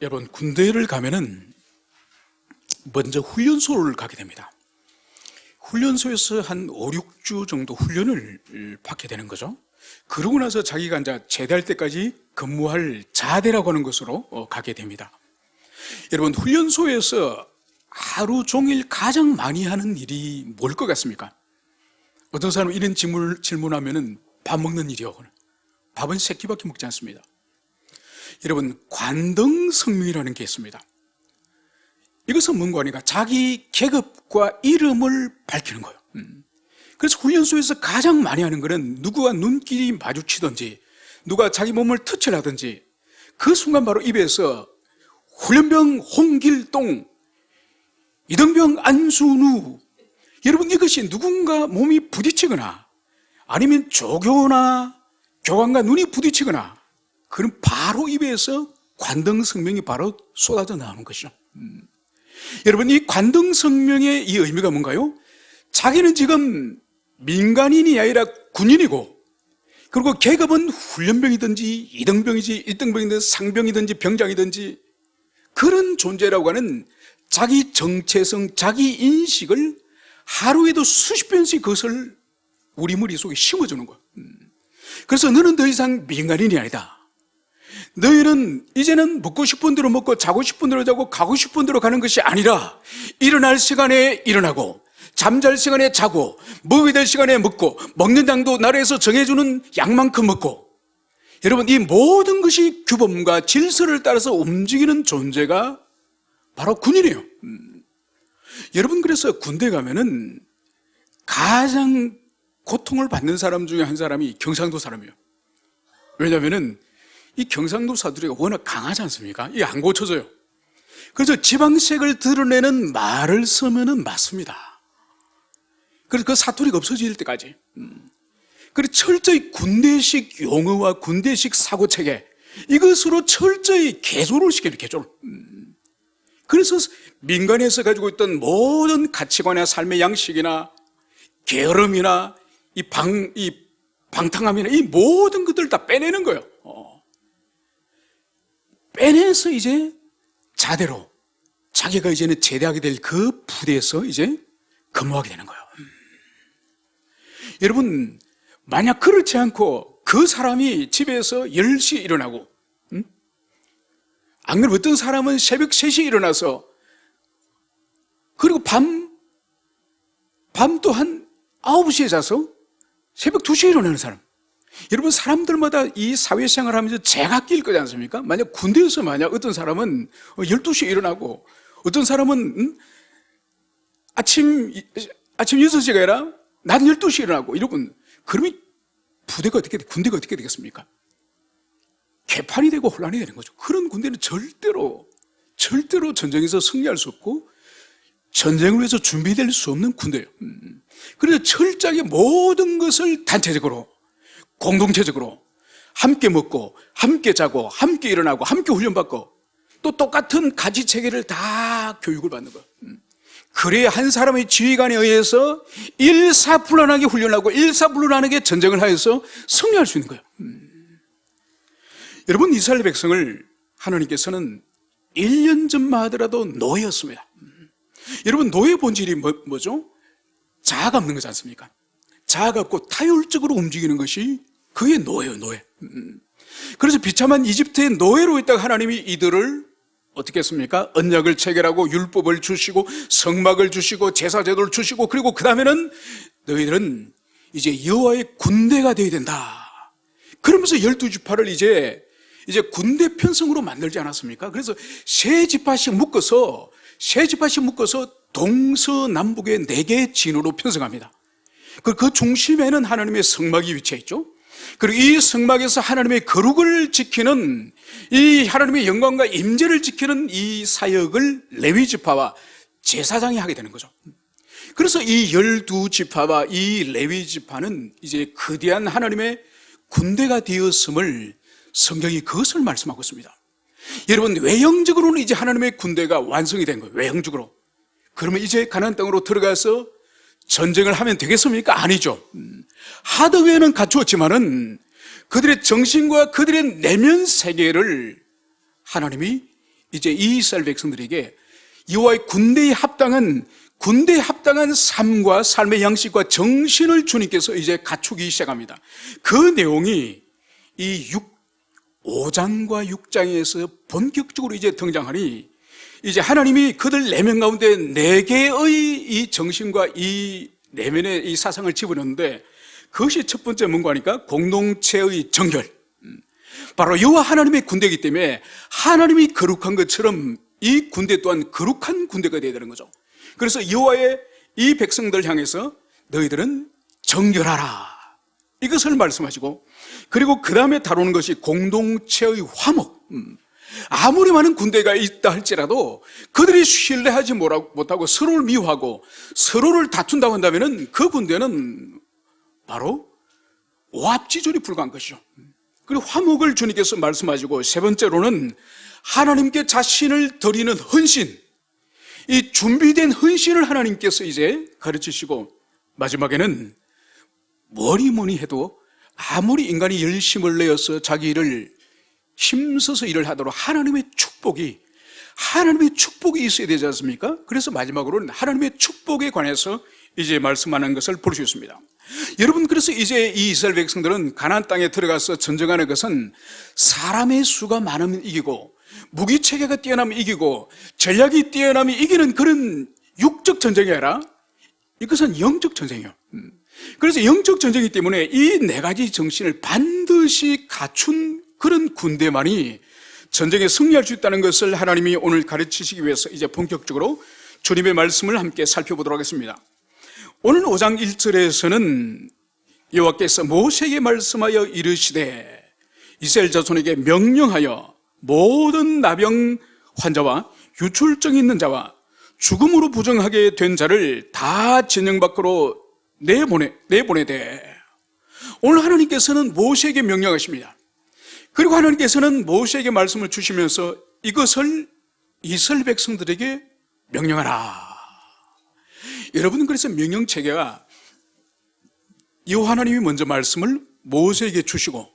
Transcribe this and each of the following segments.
여러분, 군대를 가면은 먼저 훈련소를 가게 됩니다. 훈련소에서 한 5, 6주 정도 훈련을 받게 되는 거죠. 그러고 나서 자기가 이제 제대할 때까지 근무할 자대라고 하는 곳으로 가게 됩니다. 여러분, 훈련소에서 하루 종일 가장 많이 하는 일이 뭘 것 같습니까? 어떤 사람은 이런 질문하면은 밥 먹는 일이요. 밥은 세 끼밖에 먹지 않습니다. 여러분, 관등성명이라는 게 있습니다. 이것은 뭔가 하니까 자기 계급과 이름을 밝히는 거예요. 그래서 훈련소에서 가장 많이 하는 거는 누구와 눈길이 마주치든지 누가 자기 몸을 터치를 하든지 그 순간 바로 입에서 훈련병 홍길동, 이등병 안순우, 여러분, 이것이 누군가 몸이 부딪히거나 아니면 조교나 교관과 눈이 부딪히거나 그럼 바로 입에서 관등성명이 바로 쏟아져 나오는 것이죠. 여러분, 이 관등성명의 이 의미가 뭔가요? 자기는 지금 민간인이 아니라 군인이고, 그리고 계급은 훈련병이든지 이등병이지 일등병이든지 상병이든지 병장이든지 그런 존재라고 하는 자기 정체성, 자기 인식을 하루에도 수십 번씩 그것을 우리 머릿속에 심어주는 거예요. 그래서 너는 더 이상 민간인이 아니다. 너희는 이제는 먹고 싶은 대로 먹고 자고 싶은 대로 자고 가고 싶은 대로 가는 것이 아니라 일어날 시간에 일어나고 잠잘 시간에 자고 먹어야 될 시간에 먹고 먹는 양도 나라에서 정해주는 양만큼 먹고, 여러분, 이 모든 것이 규범과 질서를 따라서 움직이는 존재가 바로 군인이에요. 여러분, 그래서 군대 가면은 가장 고통을 받는 사람 중에 한 사람이 경상도 사람이에요. 왜냐하면은 이 경상도 사투리가 워낙 강하지 않습니까? 이게 안 고쳐져요. 그래서 지방색을 드러내는 말을 쓰면은 맞습니다. 그래서 그 사투리가 없어질 때까지. 그리고 철저히 군대식 용어와 군대식 사고체계, 이것으로 철저히 개조를 시키는 개조를. 그래서 민간에서 가지고 있던 모든 가치관이나 삶의 양식이나 게으름이나 이 방탕함이나 이 모든 것들을 다 빼내는 거예요. 빼내서 이제 자대로 자기가 이제는 제대하게 될 그 부대에서 이제 근무하게 되는 거예요. 여러분, 만약 그렇지 않고 그 사람이 집에서 10시에 일어나고, 안 그러면 어떤 사람은 새벽 3시에 일어나서 그리고 밤 또 한 9시에 자서 새벽 2시에 일어나는 사람. 여러분, 사람들마다 이 사회생활 하면서 제가 낄 거지 않습니까? 만약 군대에서 만약 어떤 사람은 12시에 일어나고 어떤 사람은 아침 6시가 아니라 낮 12시에 일어나고, 여러분, 그러면 군대가 어떻게 되겠습니까? 개판이 되고 혼란이 되는 거죠. 그런 군대는 절대로 전쟁에서 승리할 수 없고 전쟁을 위해서 준비될 수 없는 군대예요. 그래서 철저하게 모든 것을 단체적으로 공동체적으로 함께 먹고 함께 자고 함께 일어나고 함께 훈련받고 또 똑같은 가치체계를 다 교육을 받는 거예요. 그래야 한 사람의 지휘관에 의해서 일사불란하게 훈련하고 일사불란하게 전쟁을 하여서 승리할 수 있는 거예요. 여러분, 이스라엘 백성을 하나님께서는 1년 전만 하더라도 노예였습니다. 여러분, 노예 본질이 뭐죠? 자아가 없는 거지 않습니까? 자아가 없고 타율적으로 움직이는 것이 그게 노예예요, 노예. 그래서 비참한 이집트의 노예로 있다가 하나님이 이들을 어떻게 했습니까? 언약을 체결하고 율법을 주시고 성막을 주시고 제사제도를 주시고, 그리고 그 다음에는 너희들은 이제 여호와의 군대가 되어야 된다. 그러면서 12지파를 이제 군대 편성으로 만들지 않았습니까? 그래서 세 지파씩 묶어서 동서남북의 4개의 진으로 편성합니다. 그 중심에는 하나님의 성막이 위치해 있죠. 그리고 이 성막에서 하나님의 거룩을 지키는, 이 하나님의 영광과 임재를 지키는 이 사역을 레위지파와 제사장이 하게 되는 거죠. 그래서 이 12지파와 이 레위지파는 이제 거대한 하나님의 군대가 되었음을 성경이 그것을 말씀하고 있습니다. 여러분, 외형적으로는 이제 하나님의 군대가 완성이 된 거예요. 외형적으로. 그러면 이제 가나안 땅으로 들어가서 전쟁을 하면 되겠습니까? 아니죠. 하드웨어는 갖추었지만은 그들의 정신과 그들의 내면 세계를 하나님이 이제 이 이스라엘 백성들에게 여호와의 군대에 합당한 삶과 삶의 양식과 정신을 주님께서 이제 갖추기 시작합니다. 그 내용이 이 5장과 6장에서 본격적으로 이제 등장하니, 이제 하나님이 그들 내면 가운데 4개의 이 정신과 이 내면의 이 사상을 집어넣는데, 그것이 첫 번째 뭔가 하니까 공동체의 정결. 바로 여호와 하나님의 군대이기 때문에 하나님이 거룩한 것처럼 이 군대 또한 거룩한 군대가 되어야 되는 거죠. 그래서 여호와의 이 백성들 향해서 너희들은 정결하라, 이것을 말씀하시고, 그리고 그 다음에 다루는 것이 공동체의 화목. 아무리 많은 군대가 있다 할지라도 그들이 신뢰하지 못하고 서로를 미워하고 서로를 다툰다고 한다면 그 군대는 바로 오합지졸이 불과한 것이죠. 그리고 화목을 주님께서 말씀하시고, 세 번째로는 하나님께 자신을 드리는 헌신, 이 준비된 헌신을 하나님께서 이제 가르치시고, 마지막에는 뭐니 해도 아무리 인간이 열심을 내어서 자기 일을 힘써서 일을 하도록 하나님의 축복이 있어야 되지 않습니까? 그래서 마지막으로는 하나님의 축복에 관해서 이제 말씀하는 것을 볼 수 있습니다. 여러분, 그래서 이제 이 이스라엘 백성들은 가나안 땅에 들어가서 전쟁하는 것은 사람의 수가 많으면 이기고 무기체계가 뛰어나면 이기고 전략이 뛰어나면 이기는 그런 육적 전쟁이 아니라 이것은 영적 전쟁이에요. 그래서 영적 전쟁이기 때문에 이 4가지 정신을 반드시 갖춘 그런 군대만이 전쟁에 승리할 수 있다는 것을 하나님이 오늘 가르치시기 위해서 이제 본격적으로 주님의 말씀을 함께 살펴보도록 하겠습니다. 오늘 5장 1절에서는 여호와께서 모세에게 말씀하여 이르시되 이스라엘 자손에게 명령하여 모든 나병 환자와 유출증 있는 자와 죽음으로 부정하게 된 자를 다 진영 밖으로 내보내되, 오늘 하나님께서는 모세에게 명령하십니다. 그리고 하나님께서는 모세에게 말씀을 주시면서 이것을 이스라엘 백성들에게 명령하라. 여러분, 그래서 명령체계가 여호와 하나님이 먼저 말씀을 모세에게 주시고,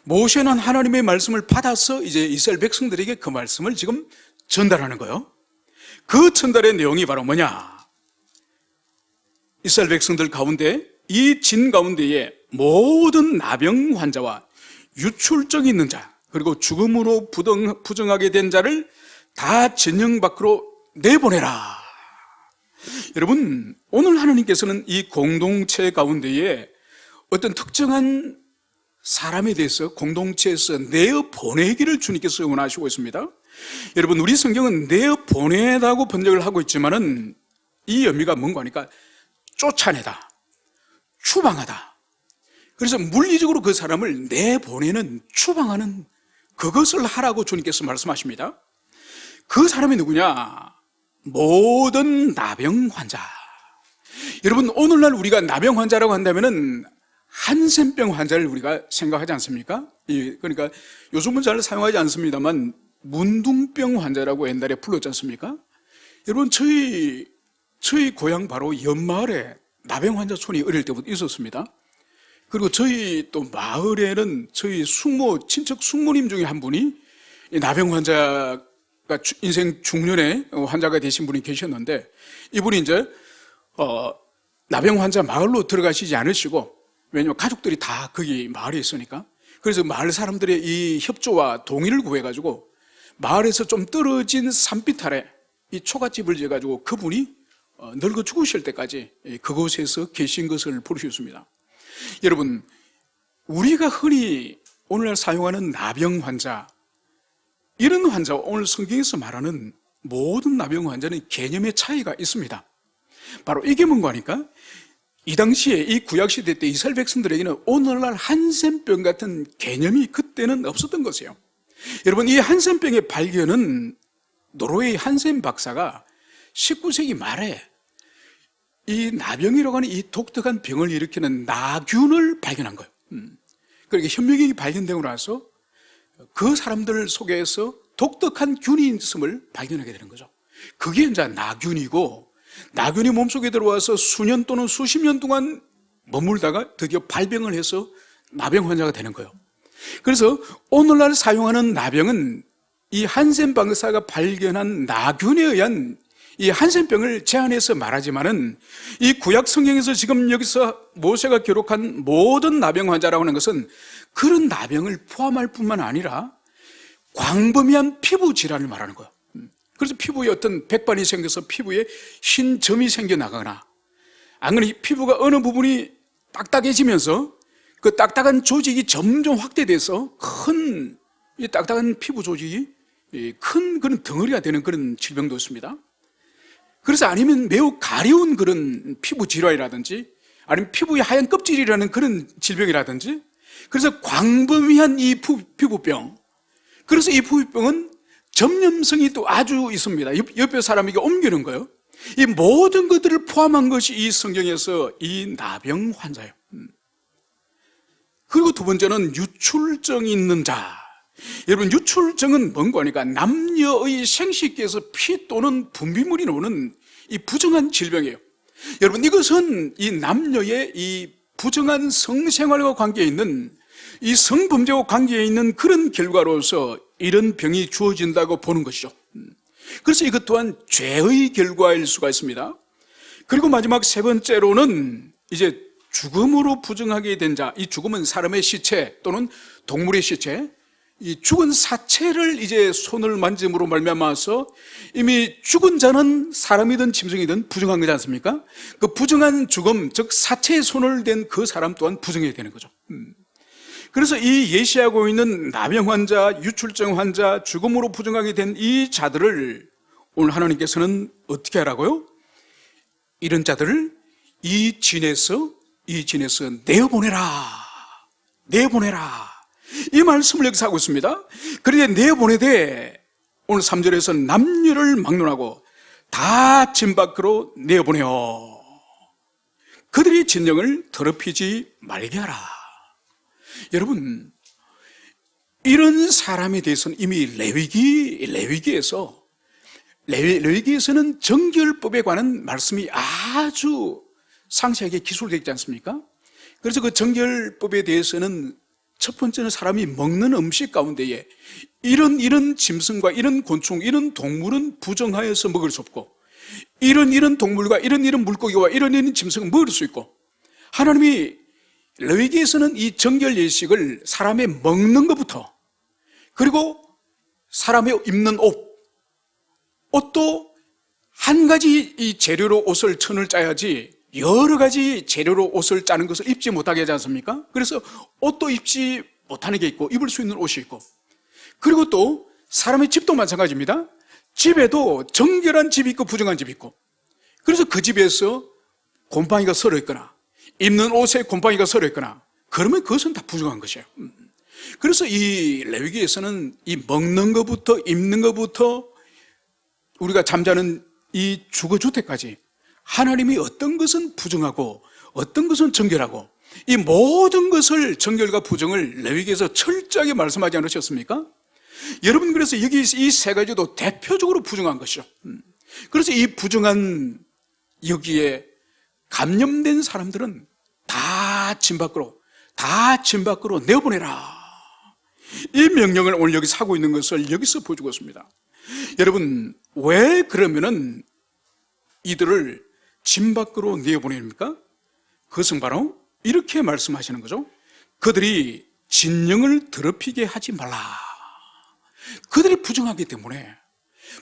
모세는 하나님의 말씀을 받아서 이제 이스라엘 백성들에게 그 말씀을 지금 전달하는 거예요. 그 전달의 내용이 바로 뭐냐? 이스라엘 백성들 가운데, 이 진 가운데에 모든 나병 환자와 유출증이 있는 자, 그리고 죽음으로 부정하게 된 자를 다 진영 밖으로 내보내라. 여러분, 오늘 하나님께서는 이 공동체 가운데에 어떤 특정한 사람에 대해서 공동체에서 내어보내기를 주님께서 원하시고 있습니다. 여러분, 우리 성경은 내어보내다고 번역을 하고 있지만은 이 의미가 뭔가 하니까 쫓아내다, 추방하다. 그래서 물리적으로 그 사람을 내보내는, 추방하는 그것을 하라고 주님께서 말씀하십니다. 그 사람이 누구냐? 모든 나병 환자. 여러분, 오늘날 우리가 나병 환자라고 한다면은 한센병 환자를 우리가 생각하지 않습니까? 그러니까 요즘은 잘 사용하지 않습니다만 문둥병 환자라고 옛날에 불렀지 않습니까? 여러분, 저희 고향 바로 옆마을에 나병 환자촌이 어릴 때부터 있었습니다. 그리고 저희 또 마을에는 저희 친척 숙모님 중에 한 분이 나병 환자가 인생 중년에 환자가 되신 분이 계셨는데, 이분이 이제 나병 환자 마을로 들어가시지 않으시고, 왜냐하면 가족들이 다 거기 마을에 있으니까, 그래서 마을 사람들의 이 협조와 동의를 구해가지고 마을에서 좀 떨어진 산빛 아래 이 초가집을 지어가지고 그분이 늙어 죽으실 때까지 그곳에서 계신 것을 볼 수 있습니다. 여러분, 우리가 흔히 오늘날 사용하는 나병 환자, 이런 환자와 오늘 성경에서 말하는 모든 나병 환자는 개념의 차이가 있습니다. 바로 이게 뭔가 하니까, 이 당시에 이 구약시대 때 이스라엘 백성들에게는 오늘날 한센병 같은 개념이 그때는 없었던 것이에요. 여러분, 이 한센병의 발견은 노르웨이 한센 박사가 19세기 말에 이 나병이라고 하는 이 독특한 병을 일으키는 나균을 발견한 거예요. 그러니까 현미경이 발견되고 나서 그 사람들 속에서 독특한 균이 있음을 발견하게 되는 거죠. 그게 이제 나균이고, 나균이 몸속에 들어와서 수년 또는 수십 년 동안 머물다가 드디어 발병을 해서 나병 환자가 되는 거예요. 그래서 오늘날 사용하는 나병은 이 한센 박사가 발견한 나균에 의한 이 한센병을 제한해서 말하지만은 이 구약 성경에서 지금 여기서 모세가 기록한 모든 나병 환자라고 하는 것은 그런 나병을 포함할 뿐만 아니라 광범위한 피부 질환을 말하는 거예요. 그래서 피부에 어떤 백반이 생겨서 피부에 흰 점이 생겨나거나, 안 그러면 피부가 어느 부분이 딱딱해지면서 그 딱딱한 조직이 점점 확대돼서 큰 이 딱딱한 피부 조직이 큰 그런 덩어리가 되는 그런 질병도 있습니다. 그래서 아니면 매우 가려운 그런 피부 질환이라든지, 아니면 피부에 하얀 껍질이라는 그런 질병이라든지, 그래서 광범위한 이 피부병, 그래서 이 피부병은 전염성이 또 아주 있습니다. 옆에 사람에게 옮기는 거예요. 이 모든 것들을 포함한 것이 이 성경에서 이 나병 환자예요. 그리고 두 번째는 유출증이 있는 자. 여러분, 유출증은 뭔가 하니까 남녀의 생식기에서 피 또는 분비물이 나오는 이 부정한 질병이에요. 여러분, 이것은 이 남녀의 이 부정한 성생활과 관계에 있는, 이 성범죄와 관계에 있는 그런 결과로서 이런 병이 주어진다고 보는 것이죠. 그래서 이것 또한 죄의 결과일 수가 있습니다. 그리고 마지막 세 번째로는 이제 죽음으로 부정하게 된 자. 이 죽음은 사람의 시체 또는 동물의 시체, 이 죽은 사체를 이제 손을 만짐으로 말미암아서 이미 죽은 자는 사람이든 짐승이든 부정한 거지 않습니까? 그 부정한 죽음, 즉 사체에 손을 댄 그 사람 또한 부정해야 되는 거죠. 그래서 이 예시하고 있는 나병 환자, 유출증 환자, 죽음으로 부정하게 된 이 자들을 오늘 하나님께서는 어떻게 하라고요? 이런 자들을 이 진에서 내어보내라. 이 말씀을 여기서 하고 있습니다. 그런데 내어보내되 오늘 3절에서 남녀를 막론하고 다 진 밖으로 내어보내어 그들이 진영을 더럽히지 말게 하라. 여러분, 이런 사람에 대해서는 이미 레위기에서는 정결법에 관한 말씀이 아주 상세하게 기술되어 있지 않습니까? 그래서 그 정결법에 대해서는 첫 번째는 사람이 먹는 음식 가운데에 이런 짐승과 이런 곤충, 이런 동물은 부정하여서 먹을 수 없고, 이런 동물과 이런 물고기와 이런 짐승은 먹을 수 있고, 하나님이 레위기에서는 이 정결 예식을 사람의 먹는 것부터, 그리고 사람의 입는 옷도 한 가지 이 재료로 천을 짜야지 여러 가지 재료로 옷을 짜는 것을 입지 못하게 하지 않습니까? 그래서 옷도 입지 못하는 게 있고 입을 수 있는 옷이 있고, 그리고 또 사람의 집도 마찬가지입니다. 집에도 정결한 집이 있고 부정한 집이 있고, 그래서 그 집에서 곰팡이가 서려 있거나 입는 옷에 곰팡이가 서려 있거나 그러면 그것은 다 부정한 것이에요. 그래서 이 레위기에서는 이 먹는 것부터 입는 것부터 우리가 잠자는 이 주거주택까지 하나님이 어떤 것은 부정하고 어떤 것은 정결하고 이 모든 것을 정결과 부정을 레위기에서 철저하게 말씀하지 않으셨습니까? 여러분, 그래서 여기 이 세 가지도 대표적으로 부정한 것이죠. 그래서 이 부정한 여기에 감염된 사람들은 다 진 밖으로 내어보내라. 이 명령을 오늘 여기서 하고 있는 것을 여기서 보여주고 있습니다. 여러분, 왜 그러면은 이들을 진 밖으로 내어보냅니까? 그것은 바로 이렇게 말씀하시는 거죠. 그들이 진영을 더럽히게 하지 말라. 그들이 부정하기 때문에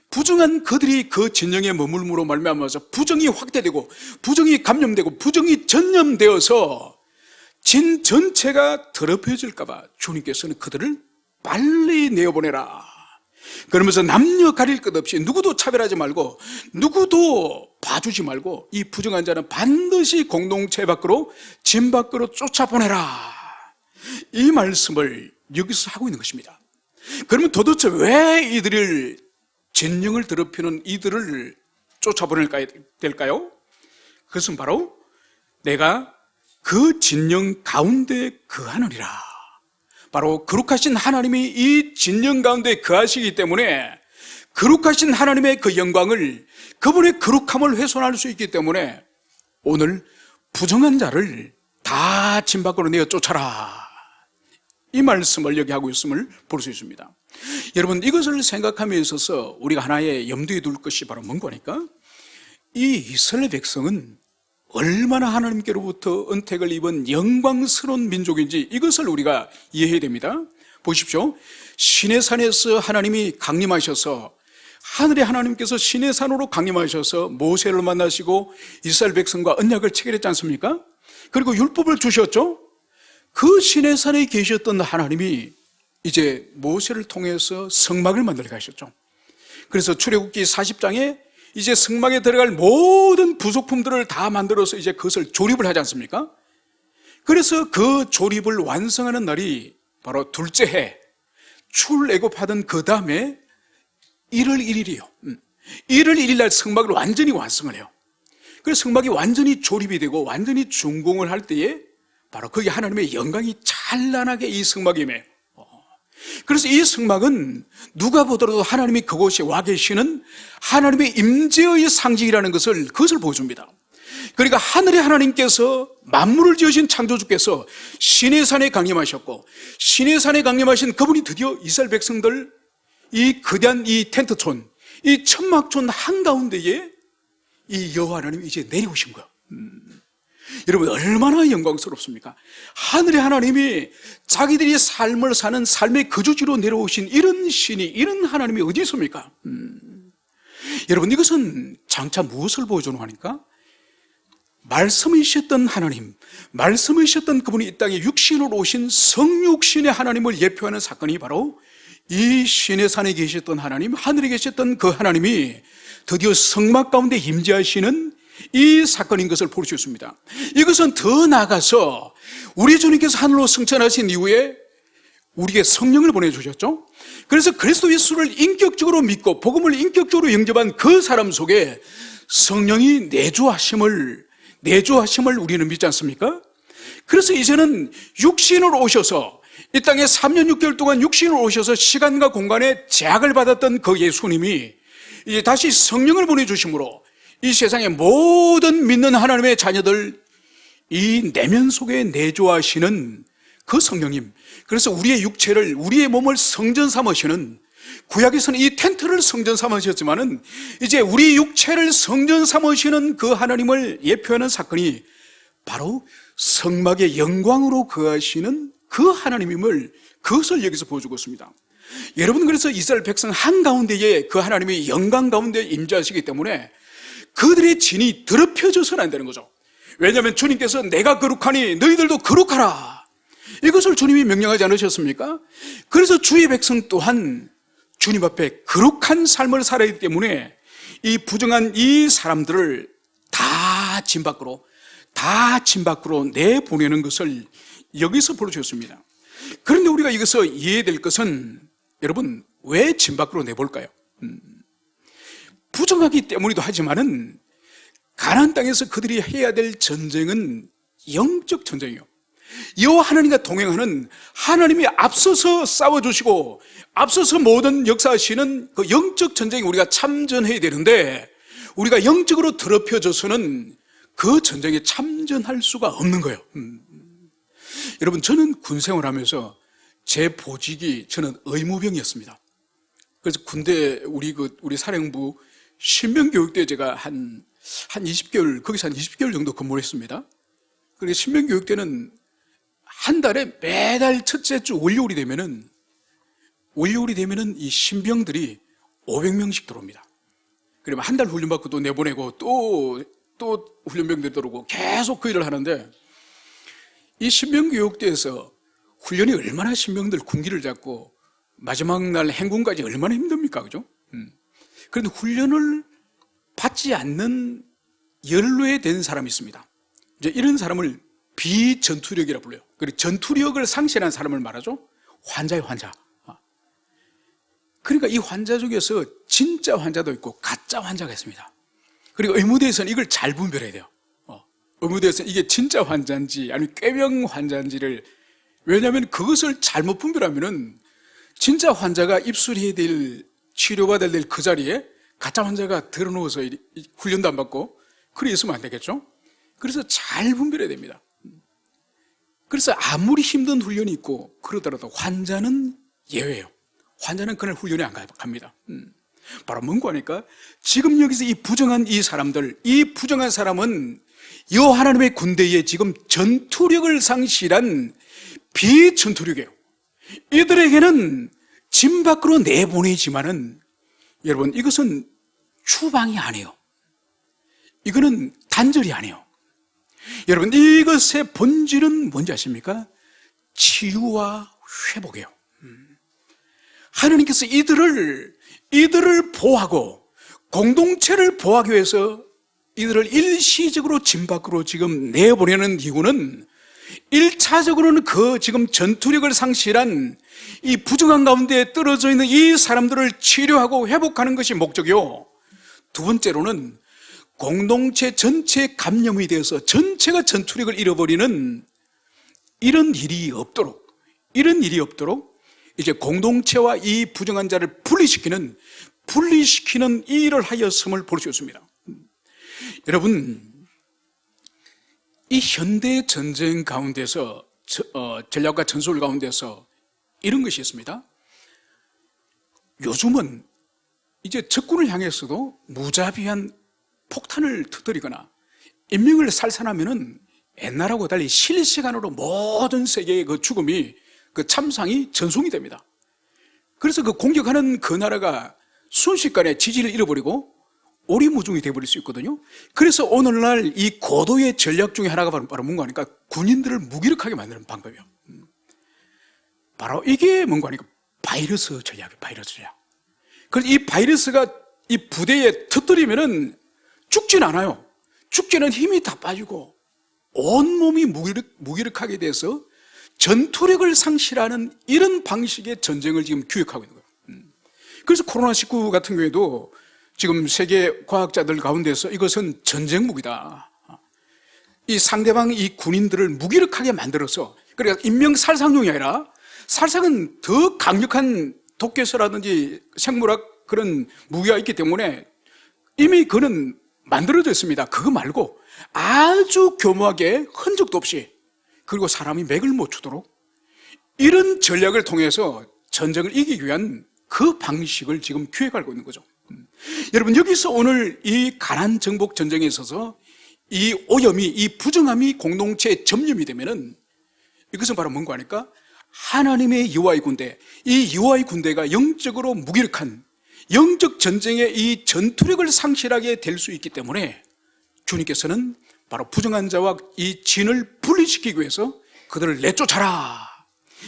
부정한 그들이 그 진영에 머물므로 말미암아서 부정이 확대되고 부정이 감염되고 부정이 전염되어서 진 전체가 더럽혀질까 봐 주님께서는 그들을 빨리 내어보내라. 그러면서 남녀 가릴 것 없이 누구도 차별하지 말고 누구도 봐주지 말고 이 부정한 자는 반드시 공동체 밖으로 진 밖으로 쫓아보내라. 이 말씀을 여기서 하고 있는 것입니다. 그러면 도대체 왜 이들을 진영을 더럽히는 이들을 쫓아보낼까 될까요? 그것은 바로 내가 그 진영 가운데 거하느니라. 바로 거룩하신 하나님이 이 진영 가운데 거하시기 때문에 거룩하신 하나님의 그 영광을, 그분의 거룩함을 훼손할 수 있기 때문에 오늘 부정한 자를 다 진 밖으로 내어 쫓아라. 이 말씀을 여기 하고 있음을 볼 수 있습니다. 여러분, 이것을 생각함에 있어서 우리가 하나의 염두에 둘 것이 바로 뭔가 하니까, 이 이스라엘 백성은 얼마나 하나님께로부터 은택을 입은 영광스러운 민족인지 이것을 우리가 이해해야 됩니다. 보십시오. 시내산에서 하나님이 강림하셔서, 하늘의 하나님께서 시내산으로 강림하셔서 모세를 만나시고 이스라엘 백성과 언약을 체결했지 않습니까? 그리고 율법을 주셨죠. 그 시내산에 계셨던 하나님이 이제 모세를 통해서 성막을 만들게 하셨죠. 그래서 출애굽기 40장에 이제 성막에 들어갈 모든 부속품들을 다 만들어서 이제 그것을 조립을 하지 않습니까? 그래서 그 조립을 완성하는 날이 바로 둘째 해 출애굽하던 그 다음에 1월 1일이요 1월 1일 날 성막을 완전히 완성을 해요. 그래서 성막이 완전히 조립이 되고 완전히 준공을 할 때에 바로 거기 하나님의 영광이 찬란하게 이 성막에 임해요. 그래서 이 성막은 누가 보더라도 하나님이 그곳에 와 계시는 하나님의 임재의 상징이라는 그것을 보여줍니다. 그러니까 하늘의 하나님께서 만물을 지으신 창조주께서 시내산에 강림하셨고, 시내산에 강림하신 그분이 드디어 이스라엘 백성들 이 거대한 이 텐트촌, 이 천막촌 한가운데에 이 여호와 하나님이 이제 내려오신 거예요. 여러분, 얼마나 영광스럽습니까? 하늘의 하나님이 자기들이 삶을 사는 삶의 거주지로 내려오신 이런 신이, 이런 하나님이 어디 있습니까? 여러분, 이것은 장차 무엇을 보여주는 하니까, 말씀이셨던 하나님, 말씀이셨던 그분이 이 땅에 육신으로 오신 성육신의 하나님을 예표하는 사건이 바로 이 시내산에 계셨던 하나님, 하늘에 계셨던 그 하나님이 드디어 성막 가운데 임재하시는 이 사건인 것을 볼 수 있습니다. 이것은 더 나아가서 우리 주님께서 하늘로 승천하신 이후에 우리에게 성령을 보내주셨죠. 그래서 그리스도 예수를 인격적으로 믿고 복음을 인격적으로 영접한 그 사람 속에 성령이 내주하심을 우리는 믿지 않습니까? 그래서 이제는 육신으로 오셔서 이 땅에 3년 6개월 동안 육신으로 오셔서 시간과 공간에 제약을 받았던 그 예수님이 이제 다시 성령을 보내주심으로 이 세상의 모든 믿는 하나님의 자녀들 이 내면 속에 내주하시는 그 성령님, 그래서 우리의 육체를, 우리의 몸을 성전 삼으시는, 구약에서는 이 텐트를 성전 삼으셨지만은 이제 우리 육체를 성전 삼으시는 그 하나님을 예표하는 사건이 바로 성막의 영광으로 거하시는 그 하나님임을, 그것을 여기서 보여주고 있습니다. 여러분, 그래서 이스라엘 백성 한가운데에 그 하나님의 영광 가운데 임재하시기 때문에 그들의 진이 더럽혀져서는 안 되는 거죠. 왜냐하면 주님께서 내가 거룩하니 너희들도 거룩하라, 이것을 주님이 명령하지 않으셨습니까? 그래서 주의 백성 또한 주님 앞에 거룩한 삶을 살아야 하기 때문에 이 부정한 이 사람들을 다 진 밖으로 내보내는 것을 여기서 보여주셨습니다. 그런데 우리가 여기서 이해해야 될 것은, 여러분, 왜 진 밖으로 내볼까요? 부정하기 때문이기도 하지만은 가나안 땅에서 그들이 해야 될 전쟁은 영적 전쟁이에요. 여호와 하나님과 동행하는, 하나님이 앞서서 싸워주시고 앞서서 모든 역사하시는 그 영적 전쟁에 우리가 참전해야 되는데, 우리가 영적으로 더럽혀져서는 그 전쟁에 참전할 수가 없는 거예요. 여러분, 저는 군 생활하면서 제 보직이, 저는 의무병이었습니다. 그래서 군대 우리 사령부 신병교육 때 제가 한 20개월, 거기서 한 20개월 정도 근무를 했습니다. 그리고 신병교육 때는 한 달에 매달 첫째 주 월요일이 되면은 이 신병들이 500명씩 들어옵니다. 그러면 한 달 훈련받고 또 내보내고 또 훈련병들이 들어오고 계속 그 일을 하는데, 이 신병교육대에서 훈련이 얼마나 신병들 군기를 잡고 마지막 날 행군까지 얼마나 힘듭니까? 그죠? 그런데 훈련을 받지 않는 연루된 사람이 있습니다. 이제 이런 사람을 비전투력이라 불러요. 그리고 전투력을 상실한 사람을 말하죠. 환자예요, 환자. 그러니까 이 환자 중에서 진짜 환자도 있고 가짜 환자가 있습니다. 그리고 의무대에서는 이걸 잘 분별해야 돼요. 의무대에서는 이게 진짜 환자인지 아니면 꾀병 환자인지를, 왜냐하면 그것을 잘못 분별하면은 진짜 환자가 입술해야 될, 치료받아야 될 그 자리에 가짜 환자가 들어누워서 훈련도 안 받고 그래 있으면 안 되겠죠? 그래서 잘 분별해야 됩니다. 그래서 아무리 힘든 훈련이 있고 그러더라도 환자는 예외예요. 환자는 그날 훈련에 안 갑니다. 바로 뭔가 하니까 지금 여기서 이 부정한 이 사람들, 이 부정한 사람은 여호와 하나님의 군대에 지금 전투력을 상실한 비전투력이에요. 이들에게는 진 밖으로 내보내지만은 여러분, 이것은 추방이 아니에요. 이거는 단절이 아니에요. 여러분, 이것의 본질은 뭔지 아십니까? 치유와 회복이에요. 하나님께서 이들을 보호하고 공동체를 보호하기 위해서 이들을 일시적으로 진 밖으로 지금 내보내는 이유는 1차적으로는 그 지금 전투력을 상실한 이 부정한 가운데 떨어져 있는 이 사람들을 치료하고 회복하는 것이 목적이요, 두 번째로는 공동체 전체에 감염이 되어서 전체가 전투력을 잃어버리는 이런 일이 없도록 이제 공동체와 이 부정한 자를 분리시키는 이 일을 하였음을 볼 수 있습니다. 여러분, 이 현대 전쟁 가운데서 전략과 전술 가운데서 이런 것이 있습니다. 요즘은 이제 적군을 향해서도 무자비한 폭탄을 터뜨리거나 인명을 살산하면은 옛날하고 달리 실시간으로 모든 세계의 그 죽음이, 그 참상이 전송이 됩니다. 그래서 그 공격하는 그 나라가 순식간에 지지를 잃어버리고 오리무중이 되어버릴 수 있거든요. 그래서 오늘날 이 고도의 전략 중에 하나가 바로 뭔가 하니까 군인들을 무기력하게 만드는 방법이에요. 바로 이게 뭔가 하니까 바이러스 전략이에요. 바이러스 전략. 그래서 이 바이러스가 이 부대에 터뜨리면은 죽지는 않아요. 죽지는 힘이 다 빠지고 온몸이 무기력하게 돼서 전투력을 상실하는 이런 방식의 전쟁을 지금 기획하고 있는 거예요. 그래서 코로나19 같은 경우에도 지금 세계 과학자들 가운데서 이것은 전쟁 무기다, 이 상대방 이 군인들을 무기력하게 만들어서, 그러니까 인명살상용이 아니라 살상은 더 강력한 독개서라든지 생물학 그런 무기가 있기 때문에 이미 그는 만들어져 있습니다. 그거 말고 아주 교묘하게 흔적도 없이, 그리고 사람이 맥을 못 추도록 이런 전략을 통해서 전쟁을 이기기 위한 그 방식을 지금 기획하고 있는 거죠. 여러분, 여기서 오늘 이 가난 정복 전쟁에 있어서 이 오염이, 이 부정함이 공동체에 점령이 되면은 이것은 바로 뭔가 하니까 하나님의 여호와의 군대, 이 여호와의 군대가 영적으로 무기력한 영적 전쟁의 이 전투력을 상실하게 될 수 있기 때문에 주님께서는 바로 부정한 자와 이 진을 분리시키기 위해서 그들을 내쫓아라,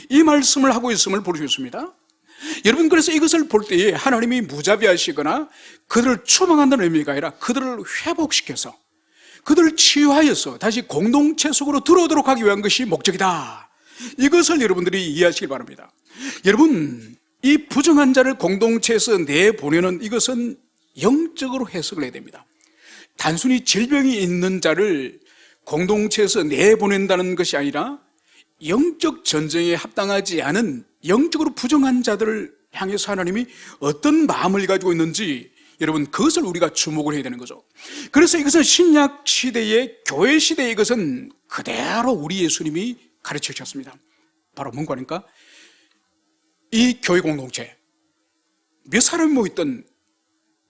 이 말씀을 하고 있음을 볼 수 있습니다. 여러분, 그래서 이것을 볼 때에 하나님이 무자비하시거나 그들을 추방한다는 의미가 아니라 그들을 회복시켜서 그들을 치유하여서 다시 공동체 속으로 들어오도록 하기 위한 것이 목적이다, 이것을 여러분들이 이해하시길 바랍니다. 여러분, 이 부정한 자를 공동체에서 내보내는 이것은 영적으로 해석을 해야 됩니다. 단순히 질병이 있는 자를 공동체에서 내보낸다는 것이 아니라 영적 전쟁에 합당하지 않은 영적으로 부정한 자들을 향해서 하나님이 어떤 마음을 가지고 있는지, 여러분, 그것을 우리가 주목을 해야 되는 거죠. 그래서 이것은 신약 시대의 교회 시대에 이것은 그대로 우리 예수님이 가르쳐 주셨습니다. 바로 뭔가 하니까 이 교회 공동체, 몇 사람이 모였던,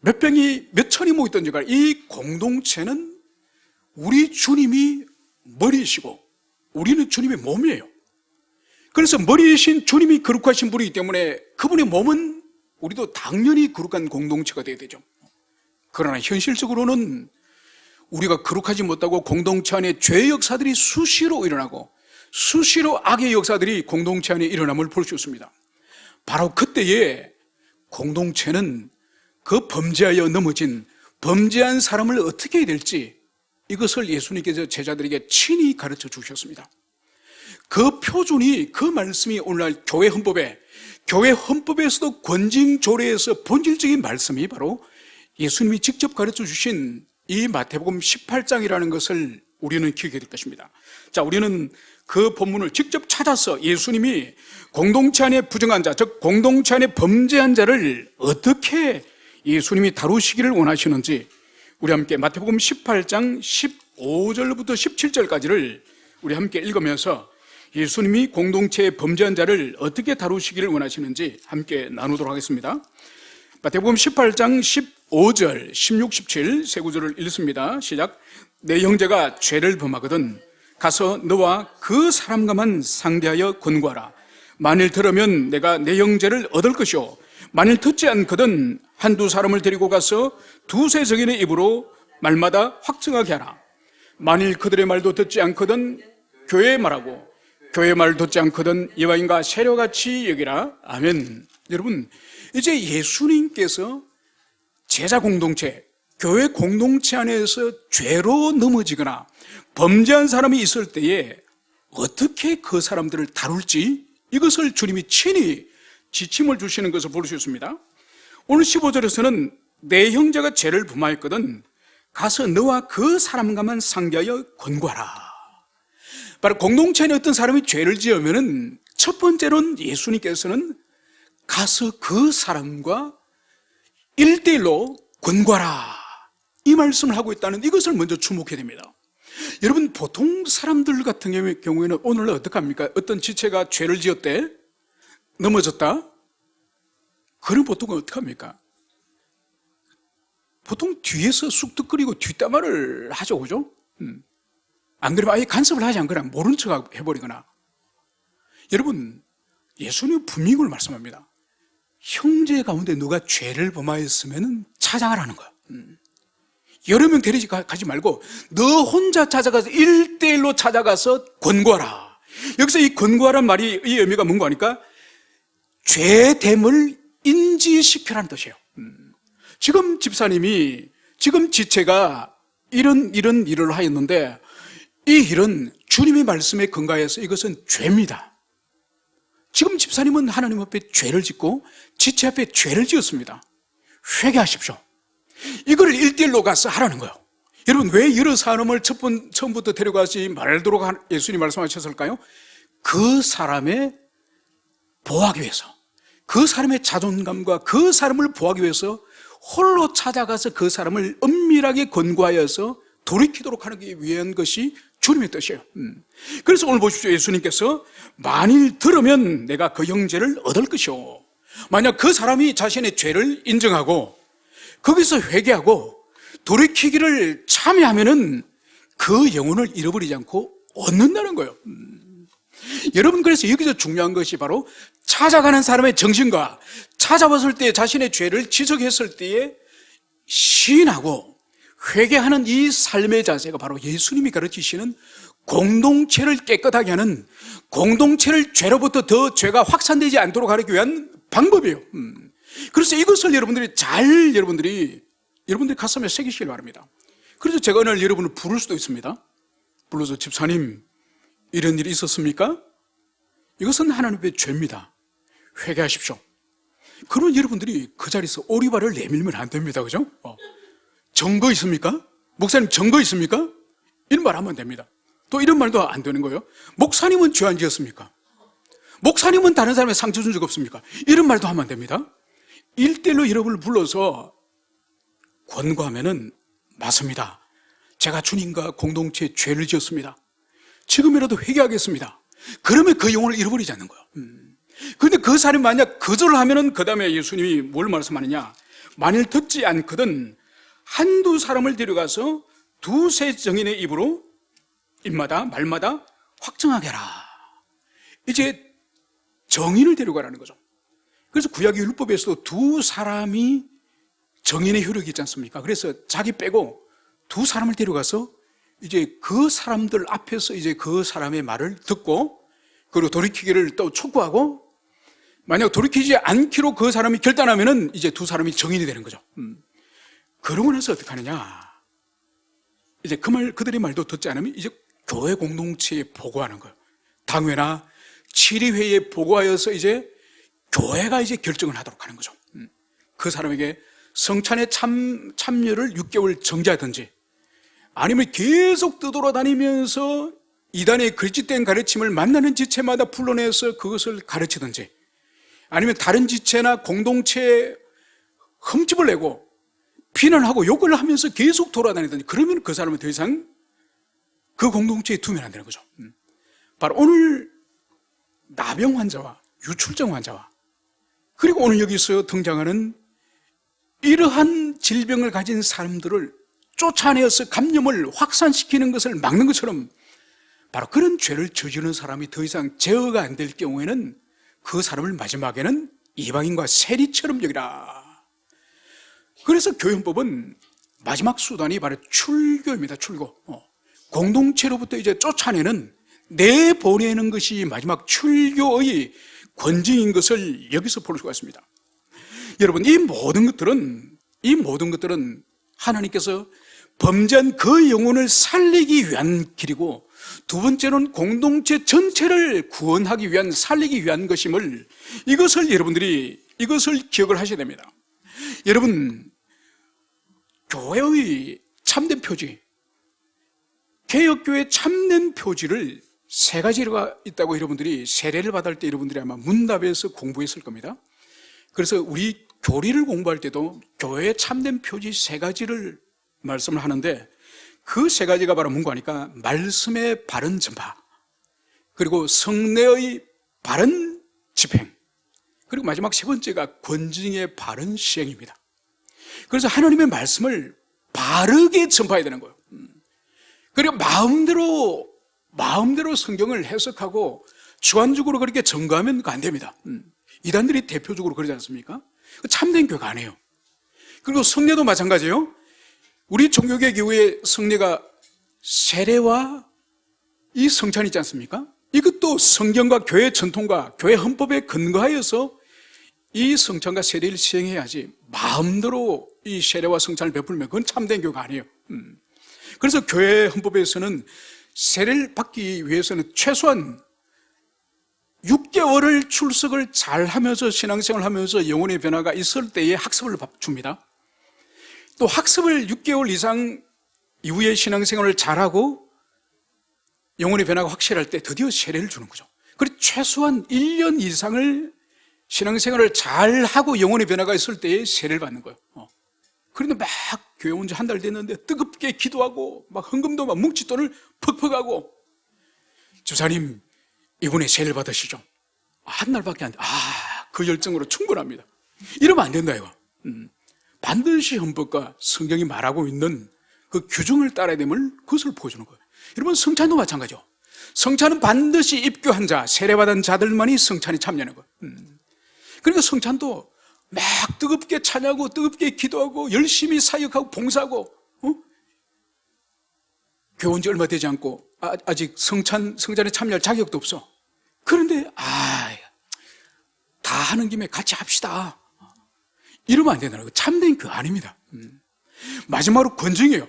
몇 병이, 몇 천이 모였던지 간에 이 공동체는 우리 주님이 머리이시고 우리는 주님의 몸이에요. 그래서 머리이신 주님이 거룩하신 분이기 때문에 그분의 몸은 우리도 당연히 거룩한 공동체가 되어야 되죠. 그러나 현실적으로는 우리가 거룩하지 못하고 공동체 안에 죄의 역사들이 수시로 일어나고 수시로 악의 역사들이 공동체 안에 일어남을 볼 수 있습니다. 바로 그때에 공동체는 그 범죄하여 넘어진 범죄한 사람을 어떻게 해야 될지, 이것을 예수님께서 제자들에게 친히 가르쳐 주셨습니다. 그 표준이, 그 말씀이 오늘날 교회 헌법에서도 권징조례에서 본질적인 말씀이 바로 예수님이 직접 가르쳐 주신 이 마태복음 18장이라는 것을 우리는 기억해야 될 것입니다. 자, 우리는 그 본문을 직접 찾아서 예수님이 공동체 안에 부정한 자, 즉 공동체 안에 범죄한 자를 어떻게 예수님이 다루시기를 원하시는지 우리 함께 마태복음 18장 15절부터 17절까지를 우리 함께 읽으면서 예수님이 공동체의 범죄한 자를 어떻게 다루시기를 원하시는지 함께 나누도록 하겠습니다. 마태복음 18장 15절, 16, 17 세 구절을 읽습니다. 시작. 내 형제가 죄를 범하거든 가서 너와 그 사람과만 상대하여 권고하라. 만일 들으면 내가 내 형제를 얻을 것이요 만일 듣지 않거든 한두 사람을 데리고 가서 두세 증인의 입으로 말마다 확증하게 하라. 만일 그들의 말도 듣지 않거든 교회의 말하고 교회의 말 듣지 않거든 이방인과 세려같이 여기라. 아멘. 여러분, 이제 예수님께서 제자 공동체, 교회 공동체 안에서 죄로 넘어지거나 범죄한 사람이 있을 때에 어떻게 그 사람들을 다룰지 이것을 주님이 친히 지침을 주시는 것을 볼 수 있습니다. 오늘 15절에서는 내 형제가 죄를 범하였거든 가서 너와 그 사람과만 상대하여 권고하라. 바로 공동체 안에 어떤 사람이 죄를 지으면은 첫 번째로는 예수님께서는 가서 그 사람과 1대1로 권고하라 이 말씀을 하고 있다는 이것을 먼저 주목해야 됩니다. 여러분, 보통 사람들 같은 경우에는 오늘날 어떡합니까? 어떤 지체가 죄를 지었대? 넘어졌다? 그럼 보통은 어떡합니까? 보통 뒤에서 쑥덕거리고 뒷담화를 하죠, 그죠? 안 그러면 아예 간섭을 하지 않거나 모른 척 해버리거나. 여러분, 예수님은 분명히 이걸 말씀합니다. 형제 가운데 누가 죄를 범하였으면 찾아가라는 거야. 여러 명 데리지 가지 말고 너 혼자 찾아가서 1대1로 찾아가서 권고하라. 여기서 이 권고하란 말이 이 의미가 뭔가 하니까 죄됨을 인지시켜라는 뜻이에요. 지금 집사님이 지금 지체가 이런 일을 하였는데 이 일은 주님의 말씀에 근거해서 이것은 죄입니다. 지금 집사님은 하나님 앞에 죄를 짓고 지체 앞에 죄를 지었습니다. 회개하십시오. 이걸 1대1로 가서 하라는 거예요. 여러분, 왜 여러 사람을 처음부터 데려가지 말도록 예수님이 말씀하셨을까요? 그 사람의 보호하기 위해서, 그 사람의 자존감과 그 사람을 보호하기 위해서 홀로 찾아가서 그 사람을 엄밀하게 권고하여서 돌이키도록 하기 위한 것이 주님의 뜻이에요. 그래서 오늘 보십시오. 예수님께서 만일 들으면 내가 그 형제를 얻을 것이요 만약 그 사람이 자신의 죄를 인정하고 거기서 회개하고 돌이키기를 참여하면은 그 영혼을 잃어버리지 않고 얻는다는 거예요. 여러분, 그래서 여기서 중요한 것이 바로 찾아가는 사람의 정신과 찾아왔을 때 자신의 죄를 지적했을 때에 시인하고 회개하는 이 삶의 자세가 바로 예수님이 가르치시는 공동체를 깨끗하게 하는, 공동체를 죄로부터 더 죄가 확산되지 않도록 하기 위한 방법이에요. 그래서 이것을 여러분들이 가슴에 새기시길 바랍니다. 그래서 제가 오늘 여러분을 부를 수도 있습니다. 불러서 집사님, 이런 일이 있었습니까? 이것은 하나님의 죄입니다. 회개하십시오. 그런 여러분들이 그 자리에서 오리발을 내밀면 안 됩니다. 그죠? 증거 있습니까? 목사님, 증거 있습니까? 이런 말 하면 됩니다. 또 이런 말도 안 되는 거예요. 목사님은 죄 안 지었습니까? 목사님은 다른 사람에 상처 준 적 없습니까? 이런 말도 하면 안 됩니다. 1대1로 여러분을 불러서 권고하면은 맞습니다. 제가 주님과 공동체에 죄를 지었습니다. 지금이라도 회개하겠습니다. 그러면 그 영혼을 잃어버리지 않는 거예요. 그런데 그 사람이 만약 거절을 하면은 그 다음에 예수님이 뭘 말씀하느냐? 만일 듣지 않거든 한두 사람을 데려가서 두세 증인의 입으로 입마다 말마다 확정하게 하라. 이제 정인을 데려가라는 거죠. 그래서 구약의 율법에서도 두 사람이 정인의 효력이 있지 않습니까? 그래서 자기 빼고 두 사람을 데려가서 이제 그 사람들 앞에서 이제 그 사람의 말을 듣고 그리고 돌이키기를 또 촉구하고 만약 돌이키지 않기로 그 사람이 결단하면은 이제 두 사람이 정인이 되는 거죠. 그러고 나서 어떻게 하느냐? 이제 그들의 말도 듣지 않으면 이제 교회 공동체에 보고하는 거예요. 당회나 치리회에 보고하여서 이제 교회가 이제 결정을 하도록 하는 거죠. 그 사람에게 성찬에 참여를 6개월 정지하든지 아니면 계속 떠돌아다니면서 이단의 글짓된 가르침을 만나는 지체마다 불러내서 그것을 가르치든지 아니면 다른 지체나 공동체에 흠집을 내고 비난하고 욕을 하면서 계속 돌아다니든지 그러면 그 사람은 더 이상 그 공동체에 두면 안 되는 거죠. 바로 오늘 나병 환자와 유출증 환자와 그리고 오늘 여기서 등장하는 이러한 질병을 가진 사람들을 쫓아내어서 감염을 확산시키는 것을 막는 것처럼 바로 그런 죄를 저지르는 사람이 더 이상 제어가 안 될 경우에는 그 사람을 마지막에는 이방인과 세리처럼 여기라. 그래서 교회헌법은 마지막 수단이 바로 출교입니다. 출교. 공동체로부터 이제 쫓아내는, 내보내는 것이 마지막 출교의 권징인 것을 여기서 볼 수가 있습니다. 여러분, 이 모든 것들은 하나님께서 범죄한 그 영혼을 살리기 위한 길이고, 두 번째는 공동체 전체를 구원하기 위한, 살리기 위한 것임을, 이것을 기억을 하셔야 됩니다. 여러분, 교회의 참된 표지, 개혁교회 참된 표지를 세 가지가 있다고 여러분들이 세례를 받을 때 여러분들이 아마 문답에서 공부했을 겁니다. 그래서 우리 교리를 공부할 때도 교회의 참된 표지 세 가지를 말씀을 하는데, 그 세 가지가 바로 뭔가 하니까 말씀의 바른 전파, 그리고 성례의 바른 집행, 그리고 마지막 세 번째가 권징의 바른 시행입니다. 그래서 하나님의 말씀을 바르게 전파해야 되는 거예요. 그리고 마음대로 성경을 해석하고 주관적으로 그렇게 전가하면 안 됩니다. 이단들이 대표적으로 그러지 않습니까? 참된 교회가 아니에요. 그리고 성례도 마찬가지예요. 우리 종교계 교회의 성례가 세례와 이 성찬이 있지 않습니까? 이것도 성경과 교회 전통과 교회 헌법에 근거하여서 이 성찬과 세례를 시행해야지, 마음대로 이 세례와 성찬을 베풀면 그건 참된 교회가 아니에요. 그래서 교회 헌법에서는 세례를 받기 위해서는 최소한 6개월을 출석을 잘 하면서 신앙생활을 하면서 영혼의 변화가 있을 때에 학습을 줍니다. 또 학습을 6개월 이상 이후에 신앙생활을 잘하고 영혼의 변화가 확실할 때 드디어 세례를 주는 거죠. 그리고 최소한 1년 이상을 신앙생활을 잘하고 영혼의 변화가 있을 때에 세례를 받는 거예요. 그런데 막 교회 온 지 한 달 됐는데 뜨겁게 기도하고 막 헌금도 막 뭉칫돈을 퍽퍽하고, 집사님 이번에 세례를 받으시죠? 한 날밖에 안 돼. 그 열정으로 충분합니다. 이러면 안 된다 이거. 반드시 헌법과 성경이 말하고 있는 그 규정을 따라야 됨을, 그것을 보여주는 거예요. 여러분, 성찬도 마찬가지죠. 성찬은 반드시 입교한 자, 세례받은 자들만이 성찬에 참여하는 거예요. 그러니까 성찬도 막 뜨겁게 찬양하고 뜨겁게 기도하고 열심히 사역하고 봉사하고, 교회 온 지 얼마 되지 않고 아직 성찬에 참여할 자격도 없어. 그런데 다 하는 김에 같이 합시다. 이러면 안 된다는 거예요. 참된 교회 아닙니다. 마지막으로 권징이에요.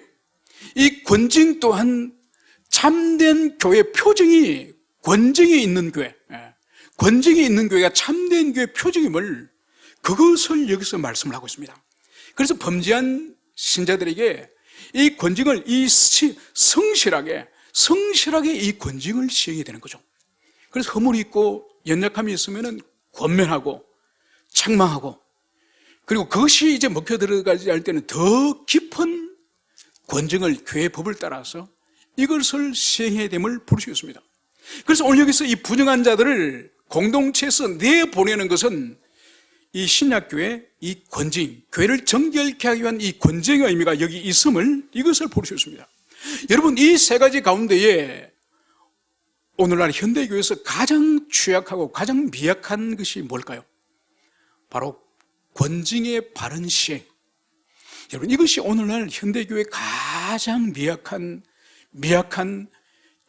이 권징 또한 참된 교회 표징이, 권징이 있는 교회, 권징이 있는 교회가 참된 교회 표징임을, 그것을 여기서 말씀을 하고 있습니다. 그래서 범죄한 신자들에게 이 권징을, 성실하게 이 권징을 시행해야 되는 거죠. 그래서 허물이 있고 연약함이 있으면 권면하고 책망하고, 그리고 그것이 이제 먹혀 들어가지 할 때는 더 깊은 권징을, 교회 법을 따라서 이것을 시행해야 됨을 볼 수 있습니다. 그래서 오늘 여기서 이 부정한 자들을 공동체에서 내보내는 것은 이 신약교회 이 권징, 교회를 정결케 하기 위한 이 권징의 의미가 여기 있음을, 이것을 볼 수 있습니다. 여러분, 이 세 가지 가운데에 오늘날 현대교회에서 가장 취약하고 가장 미약한 것이 뭘까요? 바로 권징의 바른 시행. 여러분, 이것이 오늘날 현대교회의 가장 미약한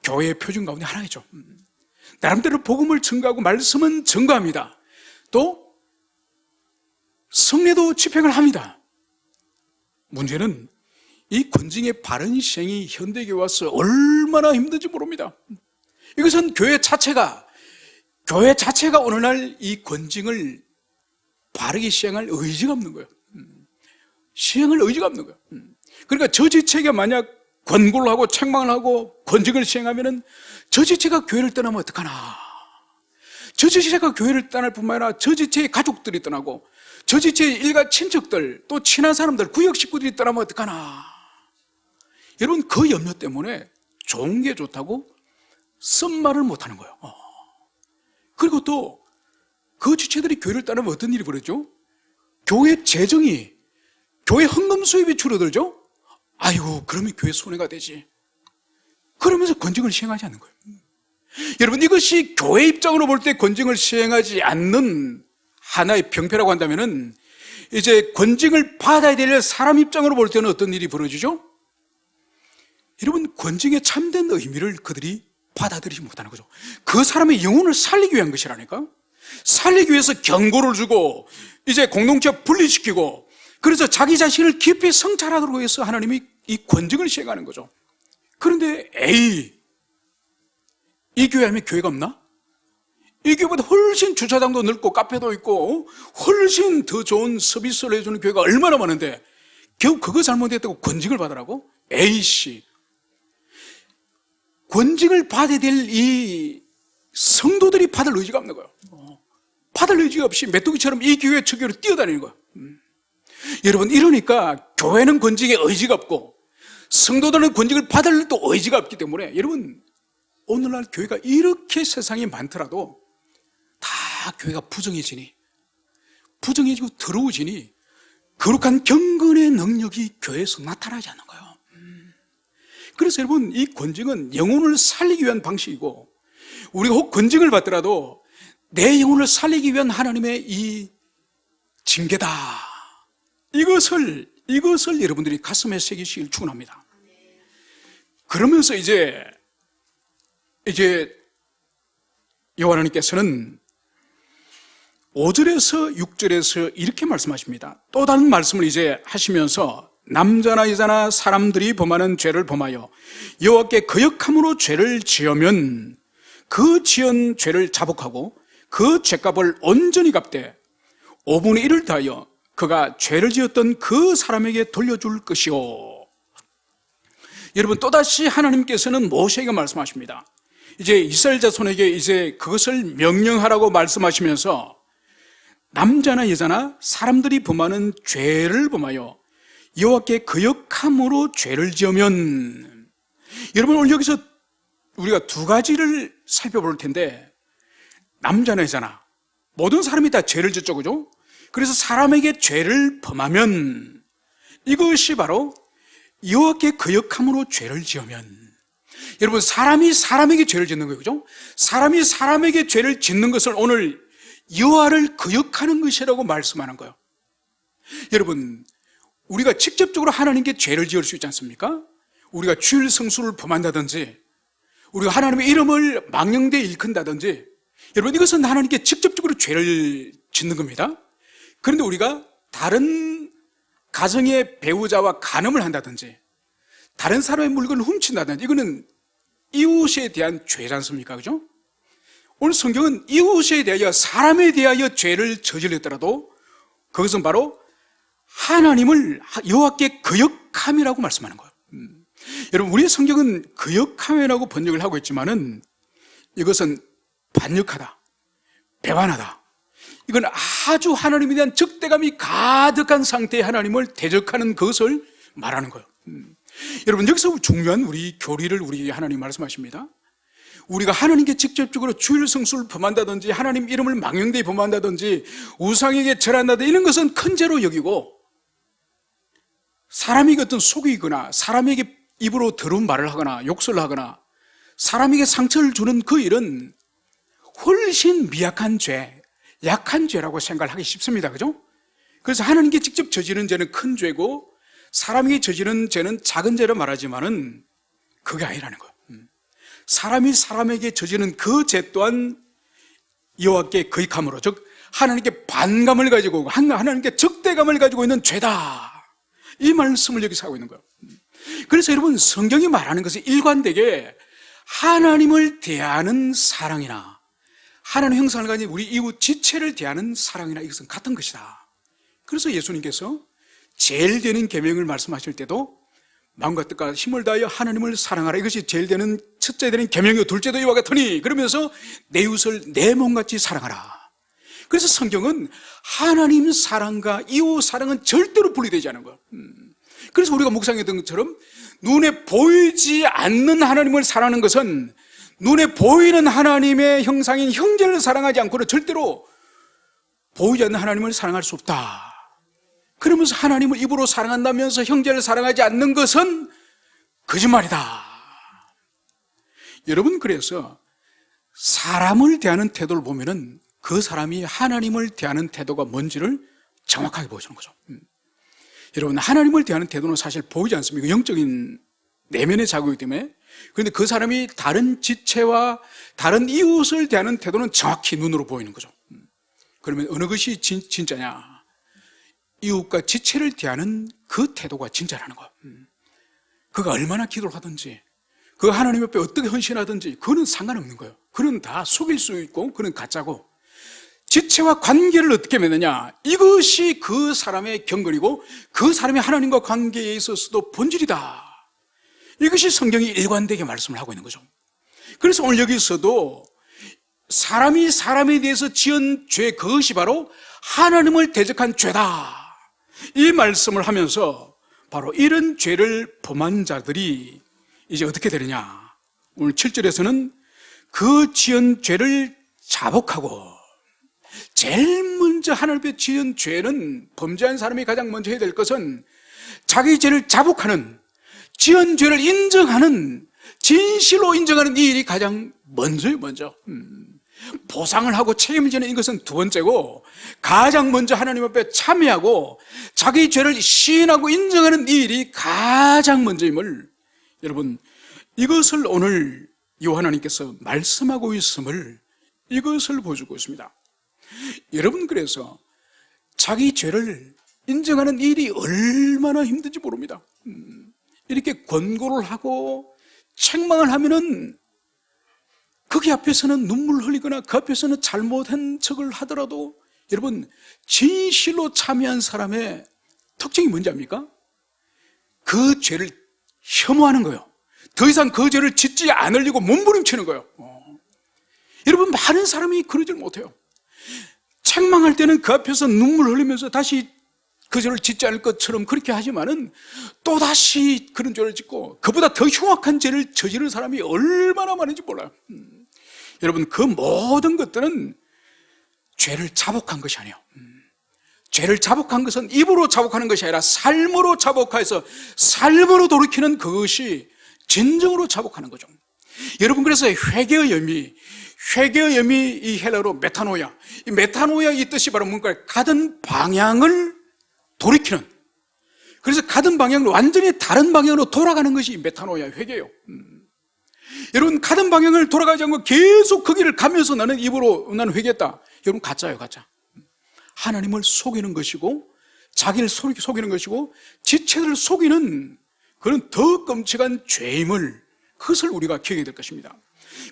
교회의 표준 가운데 하나이죠. 나름대로 복음을 증거하고 말씀은 증거합니다. 또 성례도 집행을 합니다. 문제는 이 권징의 바른 시행이 현대교회에 와서 얼마나 힘든지 모릅니다. 이것은 교회 자체가 오늘날 이 권징을 바르게 시행할 의지가 없는 거예요. 시행할 의지가 없는 거예요. 그러니까 저 지체가 만약 권고를 하고 책망을 하고 권징을 시행하면은 저 지체가 교회를 떠나면 어떡하나. 저 지체가 교회를 떠날 뿐만 아니라 저 지체의 가족들이 떠나고, 저 지체의 일가 친척들, 또 친한 사람들, 구역 식구들이 떠나면 어떡하나. 여러분, 그 염려 때문에 좋은 게 좋다고 쓴말을 못하는 거예요. 그리고 또 그 지체들이 교회를 떠나면 어떤 일이 벌어지죠? 교회 재정이, 교회 헌금 수입이 줄어들죠? 아이고, 그러면 교회 손해가 되지. 그러면서 권징을 시행하지 않는 거예요. 여러분, 이것이 교회 입장으로 볼 때 권징을 시행하지 않는 하나의 병폐라고 한다면은, 이제 권징을 받아야 될 사람 입장으로 볼 때는 어떤 일이 벌어지죠? 여러분, 권징의 참된 의미를 그들이 받아들이지 못하는 거죠. 그 사람의 영혼을 살리기 위한 것이라니까. 살리기 위해서 경고를 주고 이제 공동체 분리시키고, 그래서 자기 자신을 깊이 성찰하도록 해서 하나님이 이 권징을 시행하는 거죠. 그런데 이 교회 하면 교회가 없나? 이 교회보다 훨씬 주차장도 넓고 카페도 있고 훨씬 더 좋은 서비스를 해주는 교회가 얼마나 많은데 겨우 그거 잘못했다고 권징을 받으라고? A씨, 권징을 받아야 될 이 성도들이 받을 의지가 없는 거예요. 받을 의지가 없이 메뚜기처럼 이 교회 저 교회로 뛰어다니는 거예요. 여러분, 이러니까 교회는 권징에 의지가 없고 성도들은 권징을 받을 또 의지가 없기 때문에, 여러분, 오늘날 교회가 이렇게 세상이 많더라도 다 교회가 부정해지고 더러워지니 거룩한 경건의 능력이 교회에서 나타나지 않는 거예요. 그래서 여러분, 이 권징은 영혼을 살리기 위한 방식이고, 우리가 혹 권징을 받더라도 내 영혼을 살리기 위한 하나님의 이 징계다, 이것을 여러분들이 가슴에 새기시길 축원합니다. 그러면서 이제 여호와님께서는 5절에서 6절에서 이렇게 말씀하십니다. 또 다른 말씀을 이제 하시면서, 남자나 여자나 사람들이 범하는 죄를 범하여 여호와께 거역함으로 죄를 지으면 그 지은 죄를 자복하고 그 죄값을 온전히 갚되 5분의 1을 다하여 그가 죄를 지었던 그 사람에게 돌려줄 것이요. 여러분, 또다시 하나님께서는 모세에게 말씀하십니다. 이제 이스라엘 자손에게 이제 그것을 명령하라고 말씀하시면서, 남자나 여자나 사람들이 범하는 죄를 범하여 여호와께 거역함으로 죄를 지으면, 여러분, 오늘 여기서 우리가 두 가지를 살펴볼 텐데, 남자나 여자나 모든 사람이 다 죄를 짓죠, 그죠? 그래서 사람에게 죄를 범하면, 이것이 바로 여호와께 거역함으로 죄를 지으면, 여러분, 사람이 사람에게 죄를 짓는 거예요, 그죠? 사람이 사람에게 죄를 짓는 것을 오늘 여호와를 거역하는 것이라고 말씀하는 거예요. 여러분, 우리가 직접적으로 하나님께 죄를 지을 수 있지 않습니까? 우리가 주일 성수를 범한다든지, 우리가 하나님의 이름을 망령되이 일컫는다든지, 여러분, 이것은 하나님께 직접적으로 죄를 짓는 겁니다. 그런데 우리가 다른 가정의 배우자와 간음을 한다든지, 다른 사람의 물건을 훔친다든지, 이거는 이웃에 대한 죄지 않습니까? 그죠? 오늘 성경은 이웃에 대하여, 사람에 대하여 죄를 저질렀더라도 그것은 바로 하나님을 여호와께 거역함이라고 말씀하는 거예요. 여러분, 우리 성경은 거역함이라고 번역을 하고 있지만은 이것은 반역하다, 배반하다, 이건 아주 하나님에 대한 적대감이 가득한 상태의 하나님을 대적하는 것을 말하는 거예요. 여러분, 여기서 중요한 우리 교리를 우리 하나님 말씀하십니다. 우리가 하나님께 직접적으로 주일 성수를 범한다든지, 하나님 이름을 망령되이 범한다든지, 우상에게 절한다든지, 이런 것은 큰 죄로 여기고, 사람에게 어떤 속이거나 사람에게 입으로 더러운 말을 하거나 욕설을 하거나 사람에게 상처를 주는 그 일은 훨씬 미약한 죄, 약한 죄라고 생각을 하기 쉽습니다. 그죠? 그래서 하나님께 직접 저지른 죄는 큰 죄고, 사람에게 저지른 죄는 작은 죄로 말하지만은 그게 아니라는 거예요. 사람이 사람에게 저지른 그 죄 또한 여호와께 거역함으로, 즉 하나님께 반감을 가지고 하나님께 적대감을 가지고 있는 죄다, 이 말씀을 여기서 하고 있는 거예요. 그래서 여러분, 성경이 말하는 것은 일관되게 하나님을 대하는 사랑이나 하나님 형상을 가진 우리 이웃 지체를 대하는 사랑이나, 이것은 같은 것이다. 그래서 예수님께서 제일 되는 계명을 말씀하실 때도 마음과 뜻과 힘을 다하여 하나님을 사랑하라, 이것이 제일 되는 첫째 되는 계명이요 둘째도 이와 같으니, 그러면서 내 이웃을 내 몸같이 사랑하라. 그래서 성경은 하나님 사랑과 이웃 사랑은 절대로 분리되지 않은 거예요. 그래서 우리가 묵상했던 것처럼 눈에 보이지 않는 하나님을 사랑하는 것은 눈에 보이는 하나님의 형상인 형제를 사랑하지 않고는 절대로 보이지 않는 하나님을 사랑할 수 없다. 그러면서 하나님을 입으로 사랑한다면서 형제를 사랑하지 않는 것은 거짓말이다. 여러분, 그래서 사람을 대하는 태도를 보면은 그 사람이 하나님을 대하는 태도가 뭔지를 정확하게 보여주는 거죠. 여러분, 하나님을 대하는 태도는 사실 보이지 않습니까? 영적인 내면의 자극이기 때문에. 그런데 그 사람이 다른 지체와 다른 이웃을 대하는 태도는 정확히 눈으로 보이는 거죠. 그러면 어느 것이 진짜냐? 이웃과 지체를 대하는 그 태도가 진짜라는 거. 그가 얼마나 기도를 하든지, 그 하나님 옆에 어떻게 헌신하든지 그거는 상관없는 거예요. 그는 다 속일 수 있고 그는 가짜고, 지체와 관계를 어떻게 맺느냐, 이것이 그 사람의 경건이고 그 사람이 하나님과 관계에 있어서도 본질이다. 이것이 성경이 일관되게 말씀을 하고 있는 거죠. 그래서 오늘 여기서도 사람이 사람에 대해서 지은 죄, 그것이 바로 하나님을 대적한 죄다, 이 말씀을 하면서 바로 이런 죄를 범한 자들이 이제 어떻게 되느냐, 오늘 7절에서는 그 지은 죄를 자복하고, 제일 먼저 하나님 앞에 지은 죄는, 범죄한 사람이 가장 먼저 해야 될 것은 자기 죄를 자복하는, 지은 죄를 인정하는, 진실로 인정하는 이 일이 가장 먼저예요. 먼저 보상을 하고 책임을 지는 이것은 두 번째고, 가장 먼저 하나님 앞에 참여하고 자기 죄를 시인하고 인정하는 이 일이 가장 먼저임을, 여러분, 이것을 오늘 요한하나님께서 말씀하고 있음을, 이것을 보여주고 있습니다. 여러분, 그래서 자기 죄를 인정하는 일이 얼마나 힘든지 모릅니다. 이렇게 권고를 하고 책망을 하면은 거기 앞에서는 눈물 흘리거나 그 앞에서는 잘못한 척을 하더라도, 여러분, 진실로 참여한 사람의 특징이 뭔지 압니까? 그 죄를 혐오하는 거예요. 더 이상 그 죄를 짓지 않으려고 몸부림치는 거예요. 여러분, 많은 사람이 그러질 못해요. 책망할 때는 그 앞에서 눈물 흘리면서 다시 그 죄를 짓지 않을 것처럼 그렇게 하지만은 또다시 그런 죄를 짓고 그보다 더 흉악한 죄를 저지르는 사람이 얼마나 많은지 몰라요. 여러분, 그 모든 것들은 죄를 자복한 것이 아니에요. 죄를 자복한 것은 입으로 자복하는 것이 아니라 삶으로 자복해서 삶으로 돌이키는 그것이 진정으로 자복하는 거죠. 여러분, 그래서 회개의 의미, 이 헬라어로 메타노야, 이 메타노야, 이 뜻이 바로 뭔가 가던 방향을 돌이키는, 그래서 가던 방향을 완전히 다른 방향으로 돌아가는 것이 메타노야, 회개예요. 여러분, 가던 방향을 돌아가지 않고 계속 그 길을 가면서 나는 입으로 나는 회개했다, 여러분, 가짜예요. 가짜. 하나님을 속이는 것이고 자기를 속이는 것이고 지체를 속이는, 그런 더 끔찍한 죄임을, 그것을 우리가 기억해야 될 것입니다.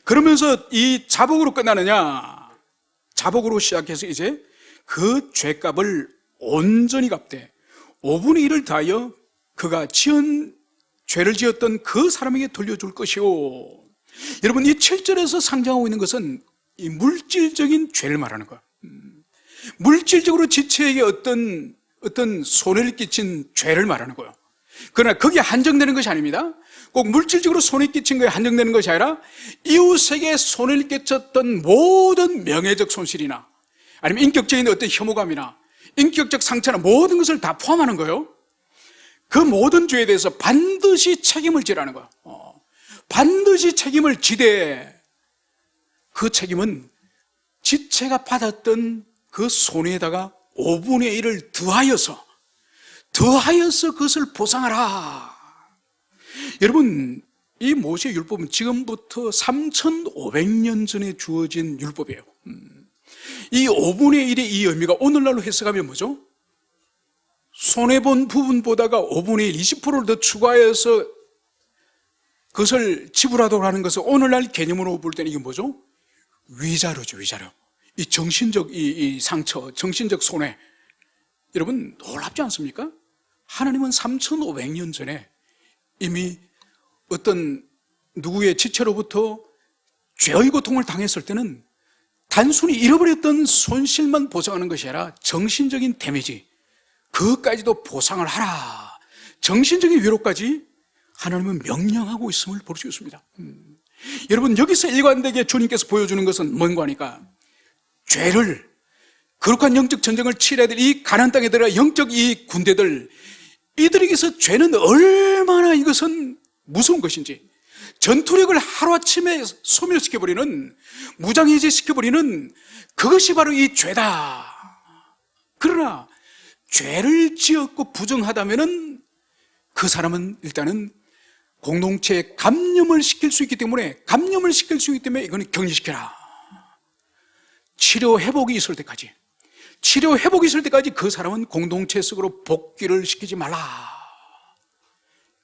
그러면서 이 자복으로 끝나느냐, 자복으로 시작해서 이제 그 죄값을 온전히 갚되 5분의 1을 다하여 그가 죄를 지었던 그 사람에게 돌려줄 것이요. 여러분, 이 7절에서 상징하고 있는 것은 이 물질적인 죄를 말하는 거예요. 물질적으로 지체에게 어떤 손해를 끼친 죄를 말하는 거예요. 그러나 거기에 한정되는 것이 아닙니다. 꼭 물질적으로 손해 끼친 거에 한정되는 것이 아니라 이웃에게 손해를 끼쳤던 모든 명예적 손실이나 아니면 인격적인 어떤 혐오감이나 인격적 상처나 모든 것을 다 포함하는 거예요. 그 모든 죄에 대해서 반드시 책임을 지라는 거예요. 반드시 책임을 지되, 그 책임은 지체가 받았던 그 손해에다가 5분의 1을 더하여서 그것을 보상하라. 여러분, 이 모세 율법은 지금부터 3,500년 전에 주어진 율법이에요. 이 5분의 1의 이 의미가 오늘날로 해석하면 뭐죠? 손해본 부분보다가 5분의 1, 20%를 더 추가해서 그것을 지불하도록 하는 것은 오늘날 개념으로 볼 때는 이게 뭐죠? 위자료죠, 위자료. 이 정신적 이 상처, 정신적 손해. 여러분, 놀랍지 않습니까? 하나님은 3,500년 전에 이미 어떤 누구의 지체로부터 죄의 고통을 당했을 때는 단순히 잃어버렸던 손실만 보상하는 것이 아니라 정신적인 데미지, 그것까지도 보상을 하라, 정신적인 위로까지 하나님은 명령하고 있음을 볼 수 있습니다. 여러분, 여기서 일관되게 주님께서 보여주는 것은 뭔가 하니까, 죄를, 거룩한 영적 전쟁을 치러야 될 이 가나안 땅에 들어가 영적 이 군대들, 이들에게서 죄는 얼마나 이것은 무서운 것인지, 전투력을 하루아침에 소멸시켜버리는, 무장해제시켜버리는 그것이 바로 이 죄다. 그러나 죄를 지었고 부정하다면은 그 사람은 일단은 공동체에 감염을 시킬 수 있기 때문에, 이거는 격리시켜라. 치료 회복이 있을 때까지, 그 사람은 공동체 속으로 복귀를 시키지 말라.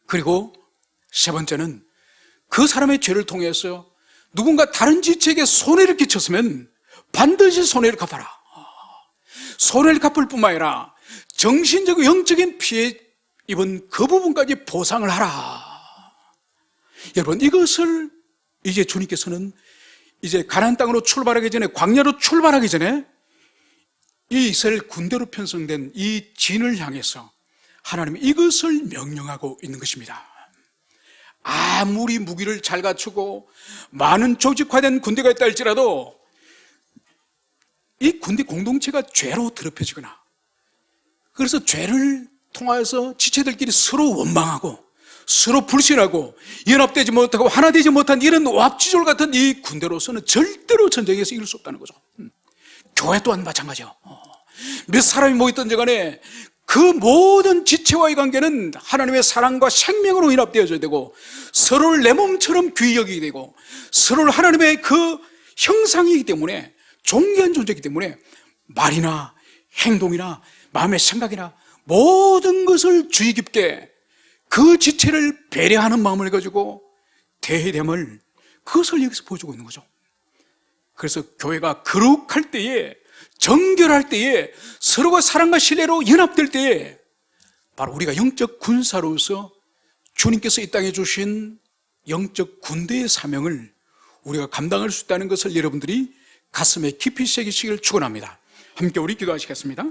그리고 세 번째는, 그 사람의 죄를 통해서 누군가 다른 지체에게 손해를 끼쳤으면 반드시 손해를 갚아라. 손해를 갚을 뿐만 아니라 정신적이고 영적인 피해 입은 그 부분까지 보상을 하라. 여러분, 이것을 이제 주님께서는 이제 가나안 땅으로 출발하기 전에, 광야로 출발하기 전에 이 이스라엘 군대로 편성된 이 진을 향해서 하나님이 이것을 명령하고 있는 것입니다. 아무리 무기를 잘 갖추고 많은 조직화된 군대가 있다 할지라도 이 군대 공동체가 죄로 더럽혀지거나, 그래서 죄를 통하여서 지체들끼리 서로 원망하고 서로 불신하고 연합되지 못하고 하나 되지 못한 이런 왑지졸 같은 이 군대로서는 절대로 전쟁에서 이길 수 없다는 거죠. 교회 또한 마찬가지요. 몇 사람이 모였던 간에 그 모든 지체와의 관계는 하나님의 사랑과 생명으로 연합되어져야 되고, 서로를 내 몸처럼 귀히 여기게 되고, 서로를 하나님의 그 형상이기 때문에, 존귀한 존재이기 때문에 말이나 행동이나 마음의 생각이나 모든 것을 주의 깊게 그 지체를 배려하는 마음을 가지고 대해야 됨을, 그것을 여기서 보여주고 있는 거죠. 그래서 교회가 거룩할 때에, 정결할 때에, 서로가 사랑과 신뢰로 연합될 때에 바로 우리가 영적 군사로서 주님께서 이 땅에 주신 영적 군대의 사명을 우리가 감당할 수 있다는 것을 여러분들이 가슴에 깊이 새기시기를 축원합니다. 함께 우리 기도하시겠습니다.